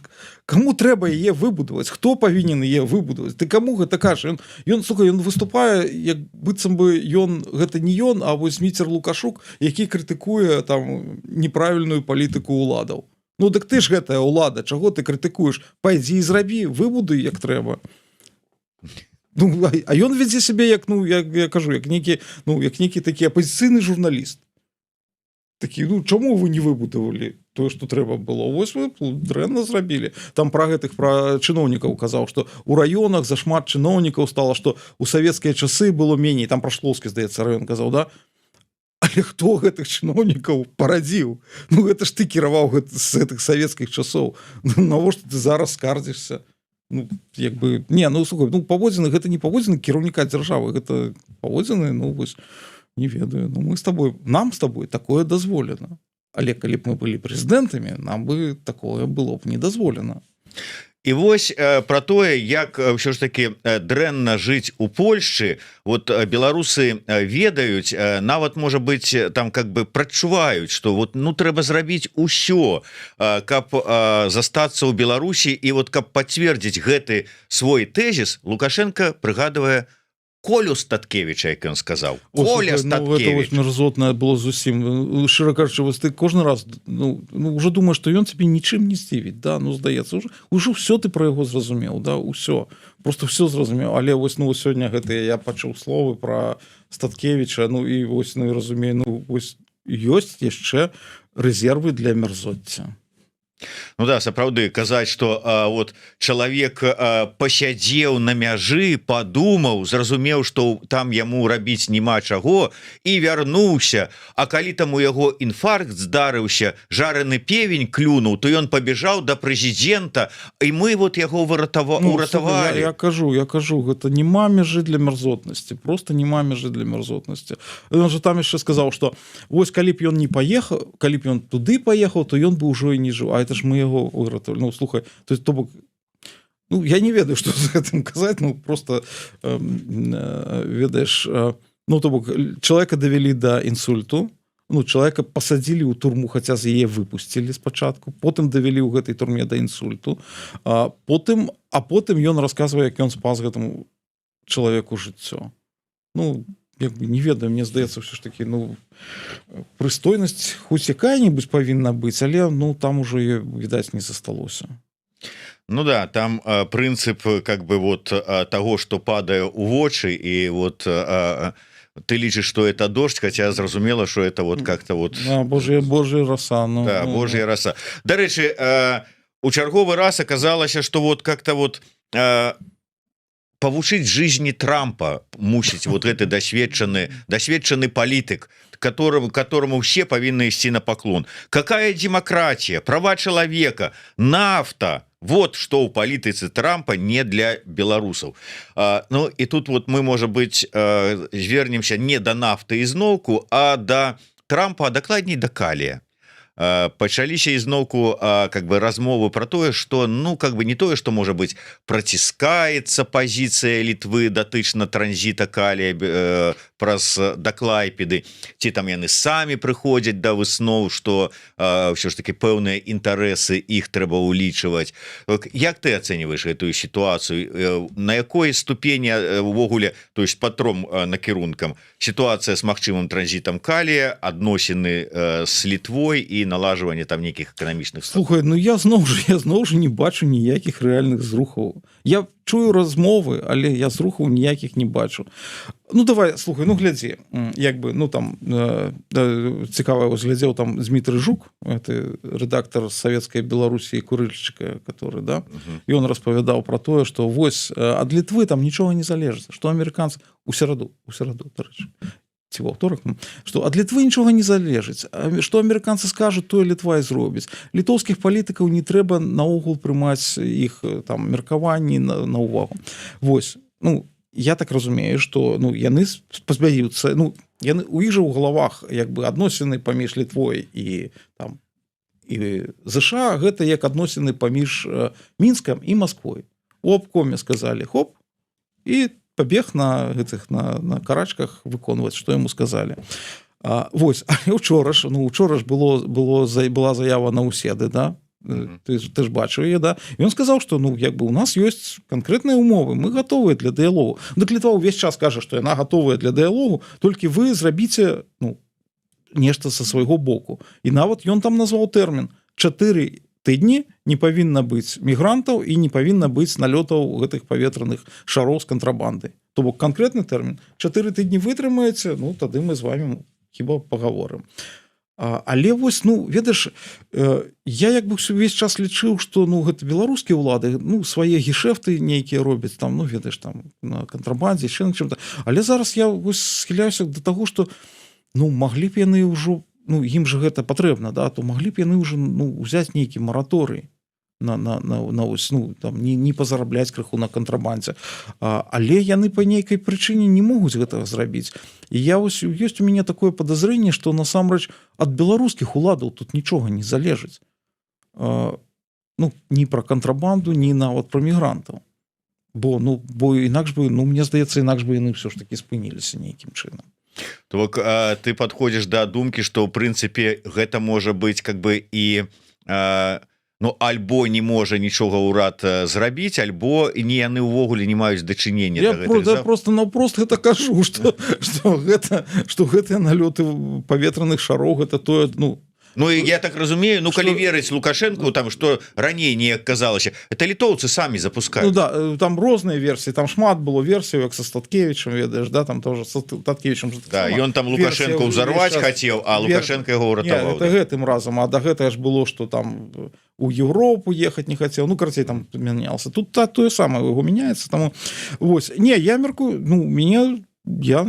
Кому трэба яе выбудаваць? Хто павінен яе выбудаваць? Ты кому гэта кажа? Ён выступае, як быццам бы ён гэта не ён, а вось Міцер Лукашук, які крытыкуе там неправільную палітыку ўладаў. Ну дык ты ж гэтая ўлада, чаго ты крытыкуеш? Пайдзі і зрабі, выбудуй як трэба. Ну а ён вядзе сябе як, ну як я кажу, як некі, ну як некі такі апазіцыйны журналіст. Такі, ну чаму вы не выбудавалі тое, што трэба было? Вось вы дрэнна зрабілі. Там пра гэтых пра чыноўнікаў казаў, што у раёнах зашмат чыноўнікаў стала, што у савецкія часы было меней, там пра Шлоўскі, здаецца, раён казаў, да? Але хто гэтых чыноўнікаў парадзіў? Ну гэта ж ты кіраваў з гэтых савецкіх часоў. Ну, навошта ты зараз скардзішся? Ну як бы, не, ну слухай, ну паводзіны гэта не паводзіны кіраўніка дзяржавы, гэта паводзіны, ну вось не ведаю, ну мы с тобой, нам с тобой такое дазволена. Але калі б мы былі прэзідэнтамі, нам бы такое было б не дазволена. І вось про тое, як ўсё ж таки дрэнна жыць у Польшчы, вот беларусы ведаюць, нават можа быць там как бы прачуваюць, что вот ну трэба зрабіць усё, каб застацца ў Беларусі, і вот каб пацвердзіць гэты свой тэзіс, Лукашенко прыгадвае Колю Статкевіча, як ён сказаў. Коля Статкевіч. Ну, мерзотна было зусім. Шчыра кажучы, вось ты кожны раз ну уже думаешь, што ён цябе нічым не здзівіць, да, ну здаецца, уже ўсё ты пра яго зразумеў, да, ўсё. Просто ўсё зразумеў, але вось ну сёння гэтыя я пачуў словы пра Статкевіча, ну і вось ну і разумею, ну вось ёсць яшчэ рэзервы для мерзоцця. Ну да, сапраўды казаць, что вот чалавек пасядзеў на мяжы, падумаў, зразумеў, что там яму рабіць няма чаго, і вярнуўся. А калі там у яго інфаркт здарыўся, жараны певень клюнуў, то ён пабежаў да прэзідэнта, і мы вот яго уратавалі. Я кажу, гэта няма мяжы для мерзотнасці, просто няма мяжы для мерзотнасці. Ён же там яшчэ сказаў, что вось калі б ён не паехаў, калі б ён туды паехаў, то ён бы ўжо і не жыў. Это ж мы яго выратавалі. Ну слухай, то есть то бок, ну я не ведаю, што з гэтым казаць, ну просто ведаеш, ну то бок чалавека давялі да інсульту, ну чалавека пасадзілі ў турму, хаця з яе выпусцілі спачатку, потым давялі ў гэтай турме да інсульту, потым ён расказвае, як ён спас гэтаму чалавеку жыццё. Ну, як бы не ведаю, мне здаецца ўсё ж таки, ну, прыстойнасць хоць якая-нибудь павінна быць, але ну там уже ее, відаць, не засталося. Ну да, там прынцып как бы вот того, что падае у вочы, і вот ты лічыш, что это дождь, хотя зразумела, что это вот как-то вот Божья роса, ну, да, Божья роса. Дарэчы, у чарговы раз аказалася, что вот как-то вот павучыць жизни Трампа мусіць вот гэты дасведчаны палітык, которому все павінны ісці на паклон. Какая демократия, права человека, нафта, вот что у палітыцы Трампа не для беларусаў. Ну и тут вот мы, может быть, звернемся не до нафты изноўку, а до Трампа, а дакладней до калия. Пачаліся ізноўку как бы размовы про тое, что ну как бы не тое, что можа быть проціскаецца пазіцыя Літвы датычна транзіта калія праз да Клайпеды, ці там яны самі прыходзяць да выснов, что ўсё ж таки пэўныя інтарэсы іх трэба улічваць. Як ты ацэньваеш эту сітуацыю, на якой ступені увогуле, то есть па тром накірункам сітуацыя з магчымым транзітам калія, адносіны з Літвой і налажванне там нейкіх эканамічных. Слухай, ну я зноў жа не бачу ніякіх рэальных зрухаў. Я чую размовы, але я зрухаў ніякіх не бачу. Ну давай, слухай, ну глядзі, як бы, ну там цікава, вось глядзеў там Дмітрый Жук, это рэдактор Савецкай Беларусі курыльшчыка, который, да, і он распавядаў про тое, што вось ад Літвы там нічога не залежыць, што амерыканцы у сераду, дарэчы, ці во ўторак, што ад Літвы нічога не залежыць, што амерыканцы скажуць, тое Літва і зробіць. Літоўскіх палітыкаў не трэба наогул прымаць іх там меркаванні на ўвагу. Вось, ну я так разумею, што ну яны пазбягаюцца, ну яны у іх жа ў галавах як бы адносіны паміж Літвой і там і ЗША гэта як адносіны паміж Мінскам і Масквой. У абкоме сказалі хоп, і пабег на гэтых на карачках выконваць, што яму сказалі. Вось, але учора ж была заява на Уседы, да? Ты ж бачыў яе, да? І ён сказаў, што ну як бы у нас ёсць канкрэтныя умовы, мы гатовыя для дыялогу. Дык Літва ўвесь час кажа, што яна гатовая для дыялогу, толькі вы зрабіце ну нешта са свайго боку. І нават ён там назваў тэрмін 4 тыдні не павінна быць мігрантаў і не павінна быць налётаў гэтых паветраных шароў з кантрабандай. То бок канкрэтны тэрмін 4 тыдні вытрымаеце, ну тады мы з вами хіба пагаворым. Але вось, ну ведаеш, я як бы ўвесь час лічыў, што ну гэта беларускія ўлады, ну свае гешэфты нейкія робяць там, ну ведаеш там на кантрабандзе, яшчэ на чым-то. Але зараз я вось схіляюся да таго, што ну маглі б яны ўжо, ну ім же гэта патрэбна, да, то маглі б яны ўжо ну узяць нейкі мараторый на ось, ну там не пазарабляць крыху на кантрабандзе, але яны па нейкай прычыне не могуць гэтага зрабіць. І я ось ёсць у мяне такое падазрэнне, што насамрэч ад беларускіх уладаў тут нічога не залежыць, ну ні пра кантрабанду, ні нават пра мігрантаў, бо інакш бы, ну мне здаецца, інакш бы яны ўсё ж таки спыніліся нейкім чынам. То ты подходишь до думкі, что в принципе гэта можа быть как бы і ну альбо не можа нічога ўрад зрабіць, альбо не яны ўвогуле не маюць дачынення. Я просто наўпрост гэта кажу, што гэтыя налёты паветраных шароў гэта тое, Ну і я так разумею, ну калі верыць Лукашенку, там што раней неяк казалася, это літоўцы самі запускаюць. Ну да, там розныя версіі, там шмат было версій, як са Статкевічем, ведаеш, да, там тоже са Статкевічем. Да, ён там Лукашенко ўзарваць хацеў, а Лукашенко яго ўратаваў. Не, гэтым разам, а да гэтага ж было, што там у Европу ехаць не хацеў, ну карацей там мянялся. Тут тое самае яго мяняецца, таму вось. Не, я мяркую, ну я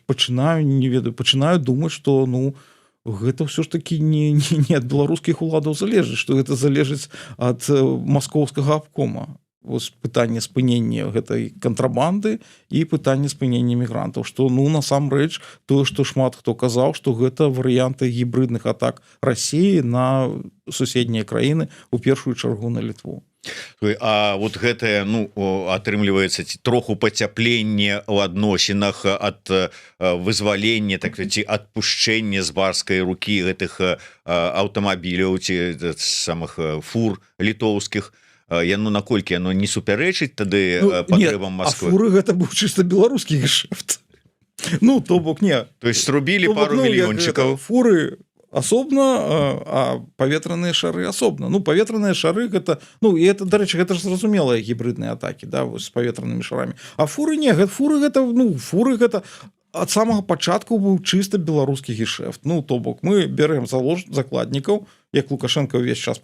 пачынаю думаць, што ну гэта ўсё ж таки не ад беларускіх уладаў залежыць, што гэта залежыць ад маскоўскага абкома. Вось пытанне спынення гэтай кантрабанды і пытанне спынення мігрантаў, што ну насамрэч тое, што шмат хто казаў, што гэта варыянты гібридных атак Расіі на суседнія краіны, у першую чаргу на Літву. А вот гэтае ну атрымліваецца троху пацяпленне ў адносінах ад вызвалення, так ці адпушчэння з барскай рукі гэтых аўтамабіляў ці самых фур літоўскіх, яно наколькі яно не супярэчыць тады патрэбам Москвы. А фуры гэта быў чыста беларускі гешэфт. Ну то бок не, то есть срубілі пару мільёнчыкаў. Фуры асобна, а паветраныя шары асобна. Ну паветраныя шары гэта, ну і это, дарэчы, гэта ж зразумелыя гібридныя атакі, да, з паветранымі шарамі. А фуры не, фуры гэта ад самага пачатку быў чыста беларускі гешэфт. Ну то бок мы бярэм закладнікаў, як Лукашенко ўвесь час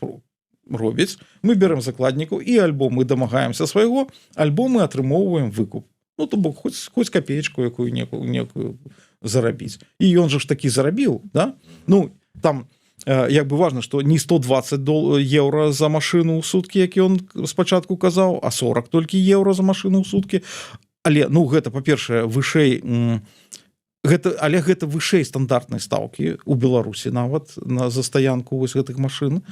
робіць, мы бярэм закладнікаў і альбо мы дамагаемся свайго, альбо мы атрымоўваем выкуп. Ну то бок хоць капеечку якую некую зарабіць. І ён же ж такі зарабіў, да? Ну там як бы важна, што не 120 еўра за машыну ў суткі, які ён спачатку казаў, а 40 толькі еўра за машыну ў суткі. Але ну гэта па-першае вышэй, але гэта вышэй стандартнай стаўкі ў Беларусі нават за стаянку вось гэтых машын.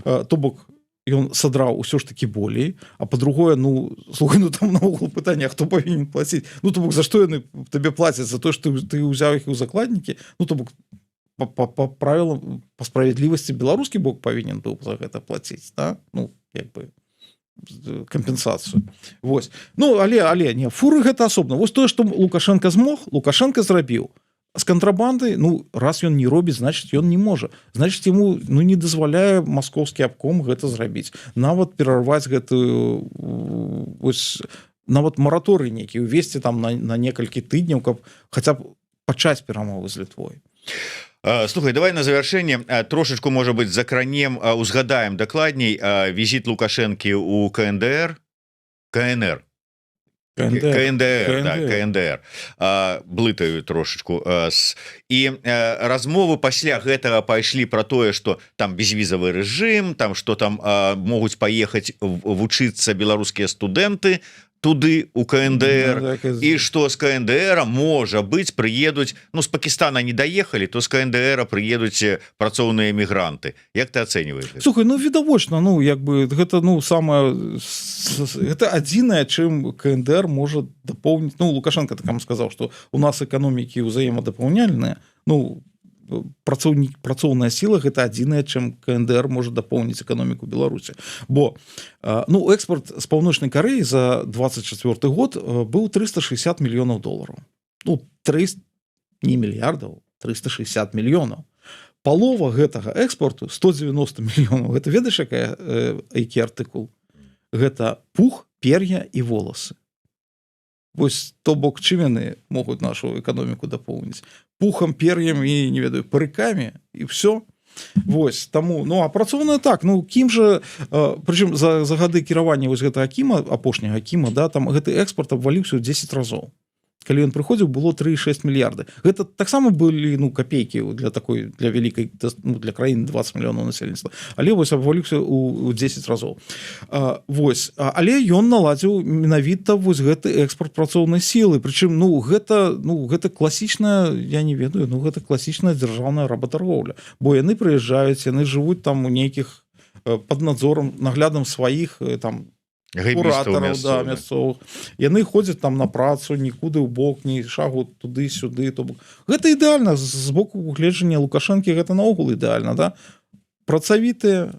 То бок ён садраў усё ж такі болей, а па-другое, ну слухай, ну там наогул пытанне, хто павінен плаціць. Ну то бок за што яны табе плацяць, за то, што ты ўзяў іх у закладнікі. Ну то бок по правілам, по справядлівасці беларускі бок павінен быў за гэта плаціць, да? Ну як бы кампенсацыю. Вось. Ну але не, фуры гэта асобна. Вось тое, што Лукашенко змог, Лукашенко зрабіў. З кантрабандай, ну раз ён не робіць, значыць ён не можа. Значыць яму ну не дазваляе маскоўскі абком гэта зрабіць. Нават перарваць гэтую ось нават мараторый нейкі увесці там на некалькі тыдняў, каб хаця б пачаць перамовы з Літвой. Слухай, давай на завяршэнне трошачку, можа быць, закранем, узгадаем дакладней візіт Лукашэнкі ў КНДР. КНДР. Блытаю трошачку. І размовы пасля гэтага пайшлі пра тое, што там безвізавы рэжым, там што там могуць паехаць вучыцца беларускія студэнты туды у КНДР, і што з КНДР можа быць прыедуць, ну з Пакістана не даехалі, то з КНДР прыедуць працоўныя эмігранты. Як ты ацэньваеш? Слухай, ну відавочна, ну як бы гэта ну самае, гэта адзінае, чым КНДР можа дапоўніць. Ну Лукашенко такому сказаў, што у нас эканомікі ўзаемадапаўняльныя, ну працоўная сіла гэта адзінае, чым КНДР можа дапоўніць эканоміку Беларусі. Бо ну экспорт з Паўночнай Карэі за 24 год быў 360 мільёнаў долараў. Ну 300 не мільярдаў, 360 мільёнаў. Палова гэтага экспорту 190 мільёнаў. Гэта ведаеш які артыкул? Гэта пух, пер'я і воласы. Вось то бок чым яны могуць нашу эканоміку дапоўніць? Пухам, пер'ем і, не ведаю, парыкамі і все. Вось, таму, ну, а працоўна так, ну, кім жа, прычым за гады кіравання вось гэтага Кіма, апошняга Кіма, да, там гэты экспорт абваліўся ў 10 разоў. Калі ён прыходзіў, было 3,6 мільярды. Гэта таксама былі, ну, капейкі для такой, для вялікай, ну, для краіны 20 мільёнаў насельніцтва. Але вось абваліўся ў 10 разоў. Вось, але ён наладзіў менавіта вось гэты экспорт працоўнай сілы. Прычым, ну, гэта класічная, я не ведаю, ну, гэта класічная дзяржаўная работарговля. Бо яны прыязджаюць, яны жывуць там у нейкіх пад надзорам, наглядам сваіх, там, куратараў, да, мясцовых. Яны ходзяць там на працу, нікуды ў бок, ні шагу туды-сюды. Гэта ідэальна. З боку гледжання Лукашэнкі гэта наогул ідэальна. Да? Працавітыя,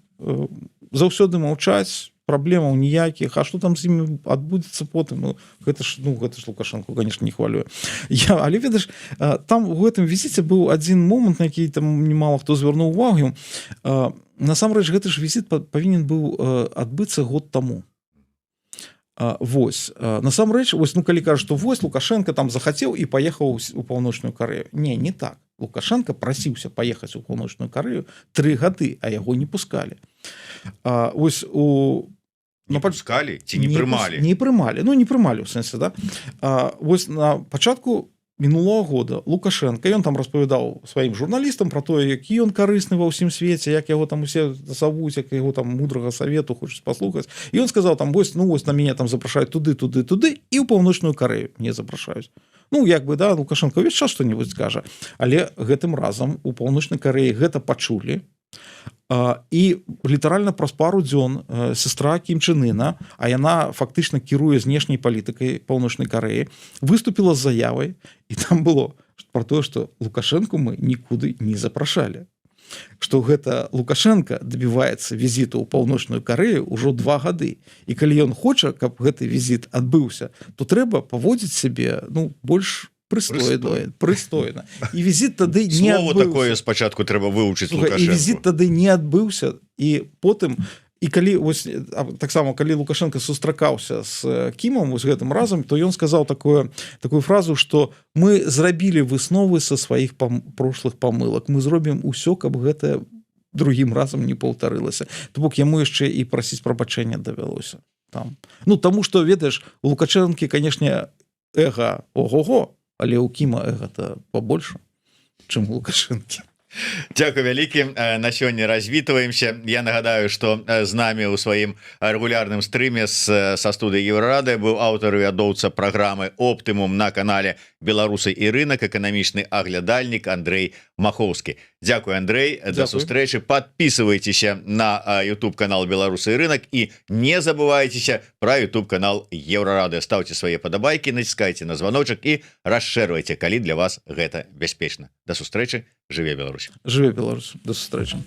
заўсёды маўчаць, праблемаў ніякіх. А што там з імі адбудзецца потым? Ну, гэта ж Лукашэнку, конечно, не хвалюе. Але, ведаеш, там у гэтым візіце быў адзін момант, на які там немало хто звярнуў увагу. Насамрэч, гэты ж візіт павінен быў адбыцца год таму. Вось, насамрэч, вось, ну, калі кажа, што вось Лукашенко там захацеў і паехаў у Паўночную Карэю. Не так. Лукашенко прасіўся паехаць у Паўночную Карэю 3 гады, а яго не пускалі. Вось не пускалі ці не прымалі? Не прымалі, ну не прымалі ў сэнсе, да. Вось на пачатку мінулого года Лукашенко, ён там распавядаў сваім журналістам пра тое, які ён карысны ва ўсім свеце, як яго там усе завуць, як яго там мудрага савету хочуць паслухаць. І ён сказаў там, вось, ну вось на мяне там запрашаюць туды і ў Паўночную Карэю не запрашаюць. Ну як бы, да, Лукашенко увесь час што-небудзь скажа, але гэтым разам у Паўночнай Карэі гэта пачулі. І літаральна праз пару дзён сестра Кім Чен Іна, а яна фактычна кіруе знешняй палітыкай Паўночнай Карэі, выступіла з заявай, і там было пра тое, што Лукашэнку мы нікуды не запрашалі. что гэта Лукашенко добиваецца візіту ў паўночную Карею ўжо 2 гады, і калі ён хоча, каб гэты візіт адбыўся, то трэба паводзіць сябе больш прыстойна. І візіт тады не адбыўся. Слово такое спачатку трэба вывучыць Лукашенко. І візіт тады не адбыўся, і потым і калі таксама калі Лукашенко сустракаўся з Кімом гэтым разам, то ён сказаў такую фразу, што мы зрабілі высновы са сваіх прошлых памылак, мы зробім усё, каб гэта другім разам не паўтарылася. То бок яму яшчэ і прасіць прабачэння давялося там. Таму што ведаеш, у Лукашэнкі, канешне, эга ого-го, але ў Кіма эга-то побольше, чым у Лукашэнкі. Дзякуй вялікі, на сёння развітваемся. Я нагадаю, што з намі ў сваім рэгулярным стрыме са студыі Еўрарады быў аўтар і вядоўца праграмы «Оптымум» на канале «Беларусы і рынак», эканамічны аглядальнік Андрэй Махоўскі. Дзякуй, Андрэй, да сустрэчы. Подписывайтеся на YouTube канал «Беларусы і рынак» і не забывайцеся пра YouTube канал Еўрарады. Ставце свае падабайкі, націскайце на званочак і расшэрвайце, калі для вас гэта бяспечна. Да сустрэчы. Жыве Беларусь. Жыве Беларусь. До сустрэчы.